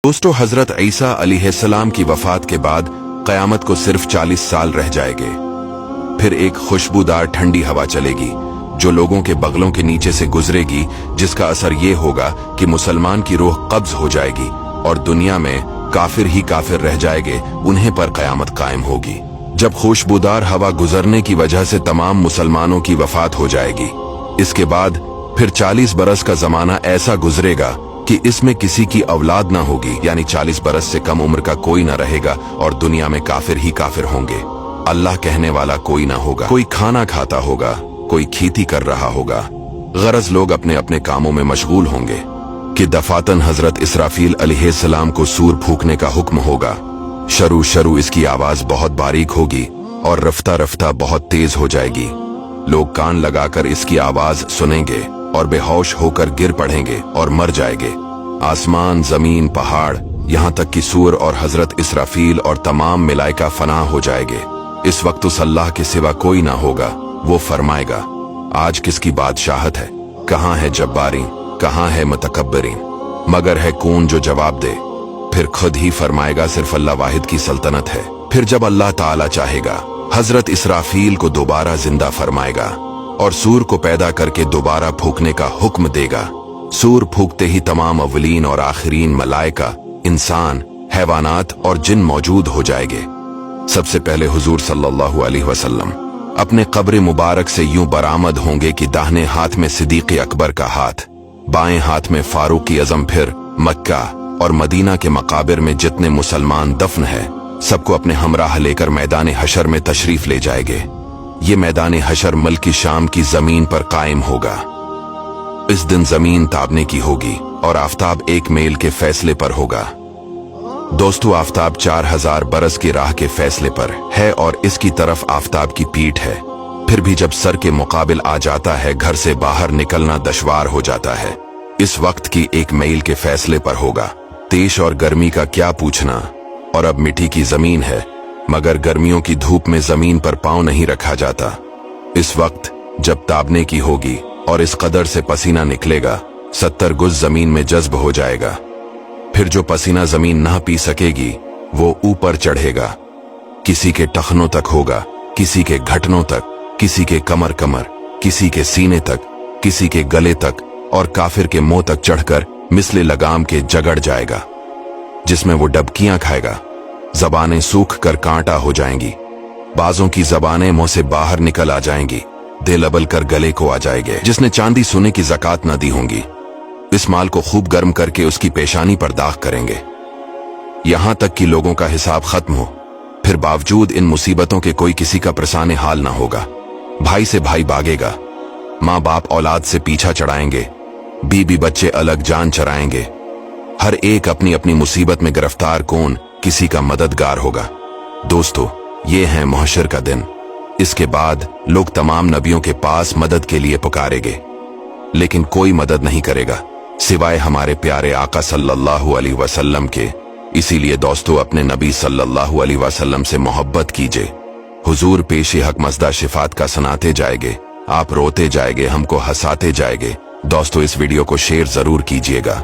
दोस्तों, हजरत ईसा अलैहिस्सलाम की वफात के बाद क़यामत को सिर्फ 40 साल रह जाएंगे। फिर एक खुशबूदार ठंडी हवा चलेगी जो लोगों के बगलों के नीचे से गुजरेगी, जिसका असर ये होगा कि मुसलमान की रूह कब्ज हो जाएगी और दुनिया में काफिर ही काफिर रह जाएंगे, उन्हें पर क़यामत कायम होगी। जब खुशबूदार हवा गुजरने की वजह से तमाम मुसलमानों की वफात हो जाएगी, इसके बाद फिर 40 बरस का जमाना ऐसा गुजरेगा कि इसमें किसी की औलाद ना होगी, यानी 40 बरस से कम उम्र का कोई ना रहेगा और दुनिया में काफिर ही काफिर होंगे। अल्लाह कहने वाला कोई ना होगा, कोई खाना खाता होगा, कोई खेती कर रहा होगा, गरज लोग अपने अपने कामों में मशगूल होंगे कि दफातन हजरत इसराफील अलैहिस्सलाम को सूर फूंकने का हुक्म होगा। शरू शरू इसकी आवाज बहुत बारीक होगी और रफ्ता रफ्ता बहुत तेज हो जाएगी। लोग कान लगाकर इसकी आवाज सुनेंगे और बेहोश होकर गिर पड़ेंगे और मर जाएंगे। आसमान, जमीन, पहाड़, यहाँ तक कि सूर और हजरत इसराफील और तमाम मलाइका फना हो जाएंगे। इस वक्त उस अल्लाह के सिवा कोई ना होगा। वो फरमाएगा, आज किसकी बादशाहत है? कहाँ है जब्बारी, कहाँ है मुतकब्बिरीन? मगर है कौन जो जवाब दे? फिर खुद ही फरमाएगा, सिर्फ अल्लाह वाहिद की सल्तनत है। फिर जब अल्लाह ताला चाहेगा, हजरत इसराफील को दोबारा जिंदा फरमाएगा और सूर को पैदा करके दोबारा फूंकने का हुक्म देगा। सूर फूंकते ही तमाम अव्वलीन और आखिरीन मलाइका, इंसान, हैवानात और जिन मौजूद हो जाएंगे। सबसे पहले हुजूर सल्लल्लाहु अलैहि वसल्लम अपने कब्र मुबारक से यूं बरामद होंगे कि दाहिने हाथ में सिद्दीक़ अकबर का हाथ, बाएं हाथ में फारूक आज़म। फिर मक्का और मदीना के मकाबिर में जितने मुसलमान दफन है, सबको अपने हमराह लेकर मैदान हशर में तशरीफ ले जाएंगे। ये मैदान हशर मुल्क शाम की जमीन पर कायम होगा। इस दिन जमीन ताबने की होगी और आफताब एक मेल के फैसले पर होगा। दोस्तों, आफताब 4000 बरस की राह के फैसले पर है और इसकी तरफ आफताब की पीठ है। फिर भी जब सर के मुकाबिल आ जाता है, घर से बाहर निकलना दुश्वार हो जाता है। इस वक्त की एक मील के फैसले पर होगा। तेज और गर्मी का क्या पूछना, और अब मिट्टी की जमीन है, मगर गर्मियों की धूप में जमीन पर पांव नहीं रखा जाता। इस वक्त जब ताबने की होगी और इस कदर से पसीना निकलेगा, 70 गुज जमीन में जज्ब हो जाएगा। फिर जो पसीना जमीन ना पी सकेगी, वो ऊपर चढ़ेगा। किसी के टखनों तक होगा, किसी के घटनों तक, किसी के कमर कमर, किसी के सीने तक, किसी के गले तक और काफिर के मुंह तक चढ़कर मिसले लगाम के जगड़ जाएगा, जिसमें वो डबकियां खाएगा। जबानें सूख कर कांटा हो जाएंगी, बाजों की जबानें मुंह से बाहर निकल आ जाएंगी, दिल अबल कर गले को आ जाएंगे। जिसने चांदी सोने की ज़कात न दी होंगी, इस माल को खूब गर्म करके उसकी पेशानी पर दाग करेंगे, यहां तक कि लोगों का हिसाब खत्म हो। फिर बावजूद इन मुसीबतों के कोई किसी का प्रसाने हाल ना होगा। भाई से भाई भागेगा, माँ बाप औलाद से पीछा चढ़ाएंगे, बीबी बच्चे अलग जान चराएंगे। हर एक अपनी अपनी मुसीबत में गिरफ्तार, कौन किसी का मददगार होगा। दोस्तों, ये है महशर का दिन। इसके बाद लोग तमाम नबियों के पास मदद के लिए पुकारेंगे, लेकिन कोई मदद नहीं करेगा सिवाय हमारे प्यारे आका सल्लल्लाहु अलैहि वसल्लम के। इसीलिए दोस्तों, अपने नबी सल्लल्लाहु अलैहि वसल्लम से मोहब्बत कीजिए। हुजूर पेशे हक मज़दा शिफात का सुनाते जाएंगे, आप रोते जाएंगे, हमको हंसाते जाएंगे। दोस्तों, इस वीडियो को शेयर जरूर कीजिएगा।